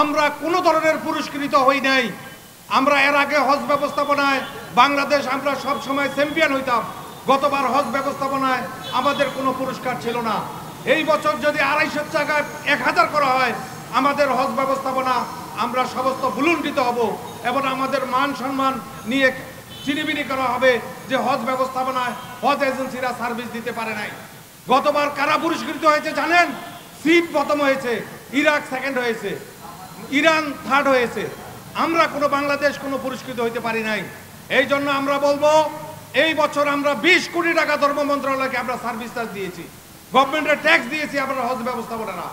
আমরা কোনো ধরনের পুরস্কৃত হই নাই। আমরা এর আগে হজ ব্যবস্থাপনায় বাংলাদেশ আমরা সব সময় চ্যাম্পিয়ন হইতাম। গতবার হজ ব্যবস্থাপনায় আমাদের কোনো পুরস্কার ছিল না। এই বছর যদি 250 জায়গায় 1000 করা হয় আমাদের হজ ব্যবস্থাপনা আমরা সমস্ত ভুলুণ্ঠিত হব এবং আমাদের মান সম্মান নিয়ে চিনিবিনি করা হবে যে হজ ব্যবস্থাপনায় হজ এজেন্সিরা সার্ভিস দিতে পারে নাই। গতবার কারা পুরস্কৃত হয়েছে জানেন? সিট প্রথম হয়েছে, ইরাক সেকেন্ড হয়েছে, ইরান থার্ড হয়েছে। আমরা কোনো বাংলাদেশ কোনো পুরস্কৃত হইতে পারি নাই। এই জন্য আমরা বলবো এই বছর আমরা 20 কোটি টাকা ধর্ম মন্ত্রণালয়কে আমরা সার্ভিস চার্জ দিয়েছি, গভর্নমেন্টের ট্যাক্স দিয়েছি আমরা হজ ব্যবস্থাপনা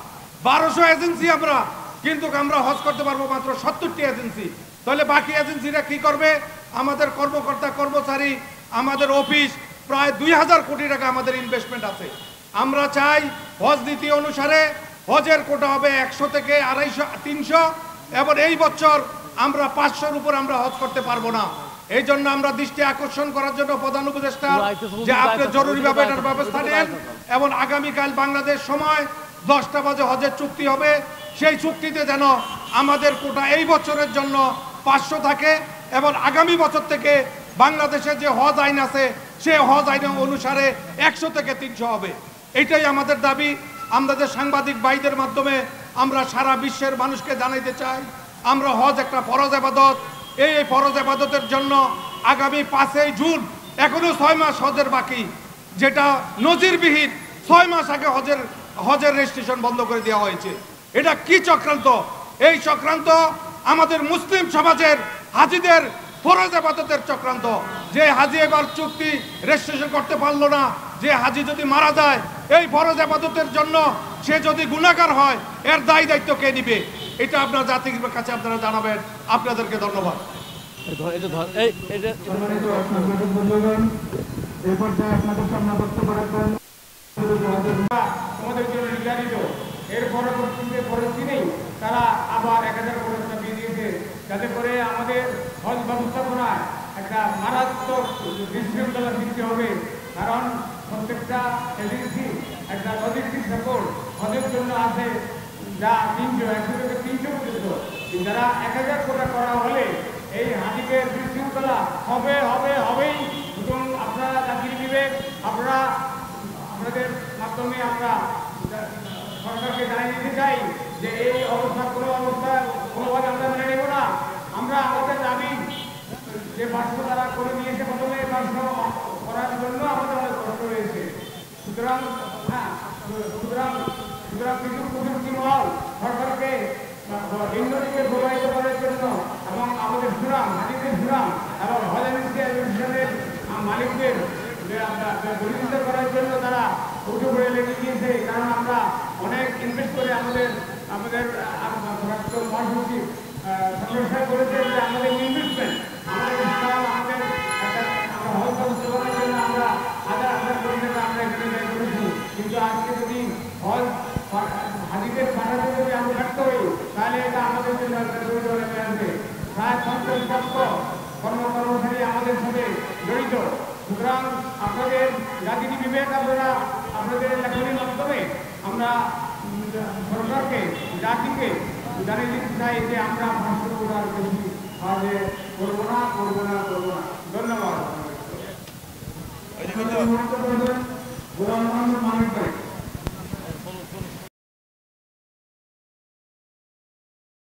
1200 এজেন্সি আমরা, কিন্তু আমরা হজ করতে পারবো মাত্র 70টি এজেন্সি। তাহলে বাকি এজেন্সিরা কি করবে? আমাদের কর্মকর্তা কর্মচারী আমাদের অফিস প্রায় 2000 কোটি টাকা আমাদের ইনভেস্টমেন্ট আছে। আমরা চাই হজ নীতি অনুসারে হজের কোটা হবে 100 থেকে 250 300 এবং এই বছর আমরা 500-র উপর আমরা হজ করতে পারবো না। এই জন্য আমরা দৃষ্টি আকর্ষণ করার জন্য প্রধান উপদেষ্টা যে আপনি জরুরিভাবে এটার ব্যবস্থা নেন এবং আগামীকাল বাংলাদেশ সময় 10টা বাজে হজের চুক্তি হবে। সেই চুক্তিতে যেন আমাদের কোটা এই বছরের জন্য 500 থাকে এবং আগামী বছর থেকে বাংলাদেশের যে হজ আইন আছে সেই হজ আইন অনুসারে 100 থেকে 300 হবে। এটাই আমাদের দাবি। আমাদের সাংবাদিক ভাইদের মাধ্যমে আমরা সারা বিশ্বের মানুষকে জানাইতে চাই আমরা হজ একটা ফরজ ইবাদত। এই ফরজ ইবাদতের জন্য আগামী 5 জুন এখনো 6 মাস হজের বাকি, যেটা নজিরবিহীন। 6 মাস আগে হজের রেজিস্ট্রেশন বন্ধ করে দেওয়া হয়েছে। এটা কি চক্রান্ত? এই চক্রান্ত আমাদের মুসলিম সমাজের হাজিদের ফরজ ইবাদতের চক্রান্ত। যে হাজি এবার চুক্তি রেজিস্ট্রেশন করতে পারলো না, যে হাজি যদি মারা যায় এই ফরজ ইবাদতের জন্য সে যদি গুনাহগার হয় এর দায় দায়িত্ব কে নিবে? এটা আপনার জাতির কাছে আপনারা জানাবেন। আপনাদেরকে ধন্যবাদ। আমাদের জন্য নির্ধারিত এর পরবর্তী নেই তারা আবার 1000 কোটি টাকা দিয়ে দিয়েছে, যাতে করে আমাদের হজ ব্যবস্থাপনায় একটা মারাত্মক বিশৃঙ্খলা সৃষ্টি হবে। কারণ প্রত্যেকটা এজেন্সি একটা লজিস্টিক সাপোর্ট হজের জন্য আছে যা 100 থেকে 300 পর্যন্ত। যারা 1000 কোটি করা হলে এই হাজিদের বিশৃঙ্খলা হবেই। সুতরাং আপনারা জাতির বিবেক আপনাদের মাধ্যমে আমরা সরকারকে জানিয়ে দিতে চাই যে এই অবস্থা কোনোভাবে আমরা মেনে নেব না। আমরা আমাদের দাবি যে 500 তারা করে নিয়েছে, প্রথমে 500 করার জন্য আমাদের অনেক কষ্ট হয়েছে। সুতরাং কিছু প্রযুক্তি মহল সরকারকে ইন্দ্রনীতিকে প্রবাহিত করার জন্য এবং আমাদের হাজিদের সুরাম এবং হজ অ্যাসোসিয়েশনের মালিকদের বিরোধিতা করার জন্য তারা উঠে পড়ে লেগে গিয়েছে। কারণ আমরা অনেক ইনভেস্ট করে আমাদের মহাসচিব সমস্যা করেছেন যে আমাদের ইনভেস্টমেন্ট আমাদের হজ ব্যবস্থাপনার জন্য আমরা 1000 কোটি টাকা আমরা এখানে ব্যয় করেছি। কিন্তু আজকে যদি হজ হাজিদের পাঠাতে যদি আমরা ব্যর্থ হই তাহলে এটা আমাদের জন্য একটা জড়িত হয়ে আসবে। প্রায় 50 কর্মচারী আমাদের সাথে জড়িত। সুতরাং আপনাদের জাতির বিবেক আপনাদের লেখনের মাধ্যমে আমরা সরকারকে জাতিকে জানিয়ে দিতে চাই যে আমরা 500 কোটি বেশি কাজে করবো না। ধন্যবাদ।